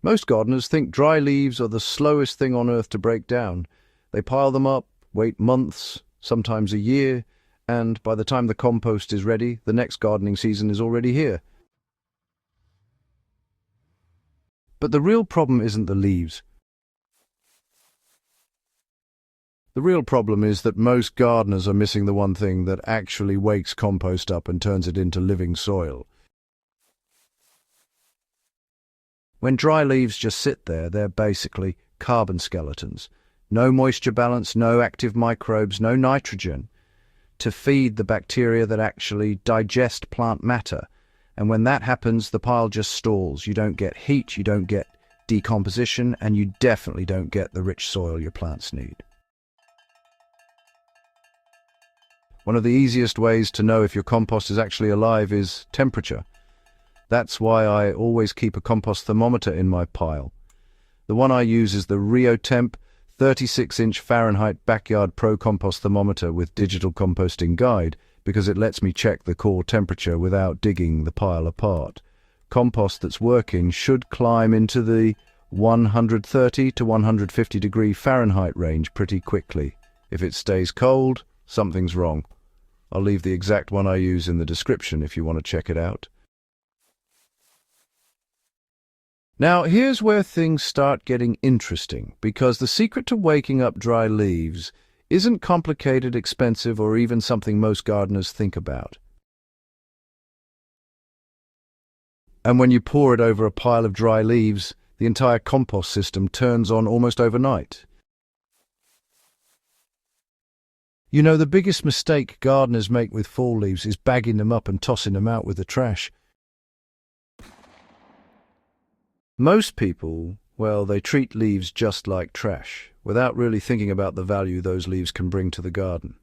Most gardeners think dry leaves are the slowest thing on earth to break down. They pile them up, wait months, sometimes a year, and by the time the compost is ready, the next gardening season is already here. But the real problem isn't the leaves. The real problem is that most gardeners are missing the one thing that actually wakes compost up and turns it into living soil. When dry leaves just sit there, they're basically carbon skeletons. No moisture balance, no active microbes, no nitrogen to feed the bacteria that actually digest plant matter. And when that happens, the pile just stalls. You don't get heat, you don't get decomposition, and you definitely don't get the rich soil your plants need. One of the easiest ways to know if your compost is actually alive is temperature. That's why I always keep a compost thermometer in my pile. The one I use is the Reotemp 36-inch Fahrenheit Backyard Pro Compost Thermometer with digital composting guide, because it lets me check the core temperature without digging the pile apart. Compost that's working should climb into the 130 to 150 degree Fahrenheit range pretty quickly. If it stays cold, something's wrong. I'll leave the exact one I use in the description if you want to check it out. Now, here's where things start getting interesting, because the secret to waking up dry leaves isn't complicated, expensive, or even something most gardeners think about. And when you pour it over a pile of dry leaves, the entire compost system turns on almost overnight. You know, the biggest mistake gardeners make with fall leaves is bagging them up and tossing them out with the trash. Most people, well, they treat leaves just like trash, without really thinking about the value those leaves can bring to the garden.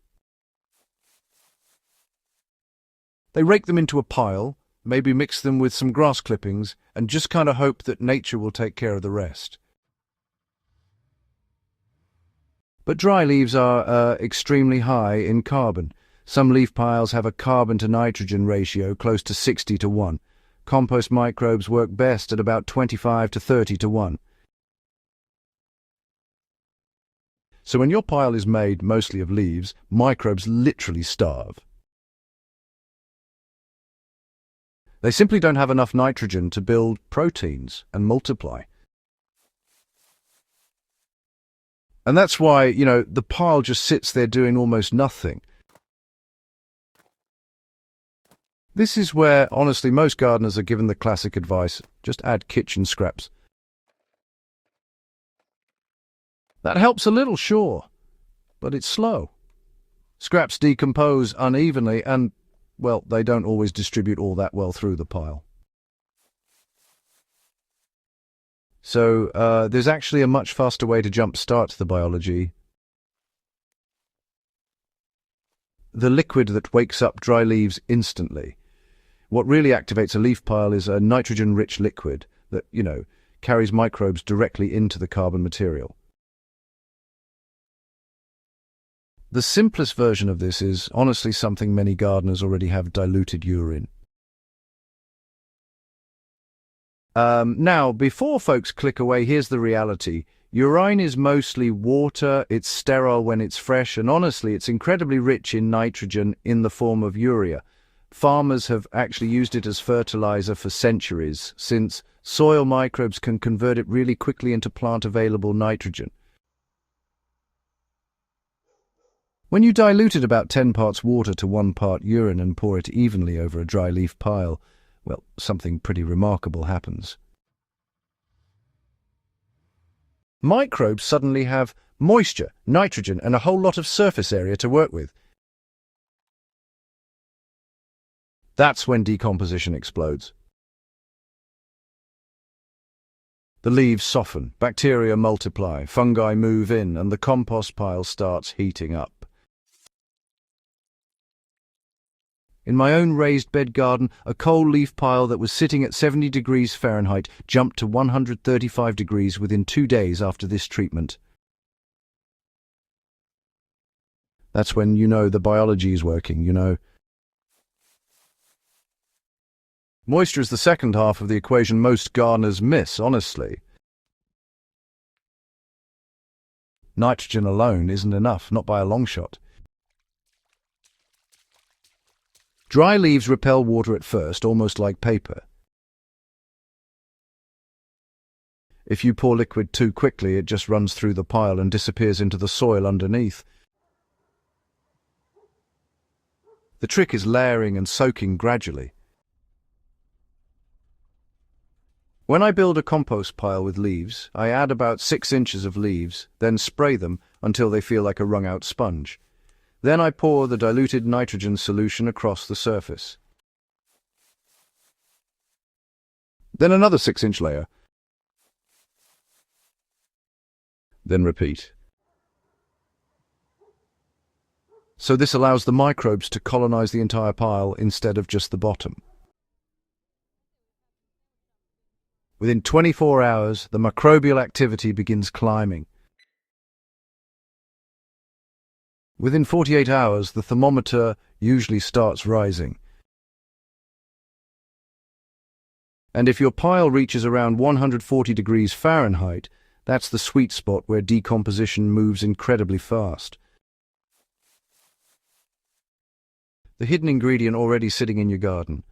They rake them into a pile, maybe mix them with some grass clippings, and just kind of hope that nature will take care of the rest. But dry leaves are extremely high in carbon. Some leaf piles have a carbon to nitrogen ratio close to 60 to 1. Compost microbes work best at about 25 to 30 to 1. So when your pile is made mostly of leaves, microbes literally starve. They simply don't have enough nitrogen to build proteins and multiply. And that's why, the pile just sits there doing almost nothing. This is where, honestly, most gardeners are given the classic advice: just add kitchen scraps. That helps a little, sure, but it's slow. Scraps decompose unevenly and, well, they don't always distribute all that well through the pile. So there's actually a much faster way to jumpstart the biology. The liquid that wakes up dry leaves instantly. What really activates a leaf pile is a nitrogen-rich liquid that, carries microbes directly into the carbon material. The simplest version of this is honestly something many gardeners already have: diluted urine. Now, before folks click away, here's the reality. Urine is mostly water, it's sterile when it's fresh, and honestly, it's incredibly rich in nitrogen in the form of urea. Farmers have actually used it as fertilizer for centuries, since soil microbes can convert it really quickly into plant-available nitrogen. When you dilute it about 10 parts water to 1 part urine and pour it evenly over a dry leaf pile, well, something pretty remarkable happens. Microbes suddenly have moisture, nitrogen, and a whole lot of surface area to work with. That's when decomposition explodes. The leaves soften, bacteria multiply, fungi move in, and the compost pile starts heating up. In my own raised bed garden, a coal leaf pile that was sitting at 70 degrees Fahrenheit jumped to 135 degrees within 2 days after this treatment. That's when the biology is working, Moisture is the second half of the equation most gardeners miss, honestly. Nitrogen alone isn't enough, not by a long shot. Dry leaves repel water at first, almost like paper. If you pour liquid too quickly, it just runs through the pile and disappears into the soil underneath. The trick is layering and soaking gradually. When I build a compost pile with leaves, I add about 6 inches of leaves, then spray them until they feel like a wrung-out sponge. Then I pour the diluted nitrogen solution across the surface. Then another 6-inch layer. Then repeat. So this allows the microbes to colonize the entire pile instead of just the bottom. Within 24 hours, the microbial activity begins climbing. Within 48 hours, the thermometer usually starts rising. And if your pile reaches around 140 degrees Fahrenheit, that's the sweet spot where decomposition moves incredibly fast. The hidden ingredient already sitting in your garden.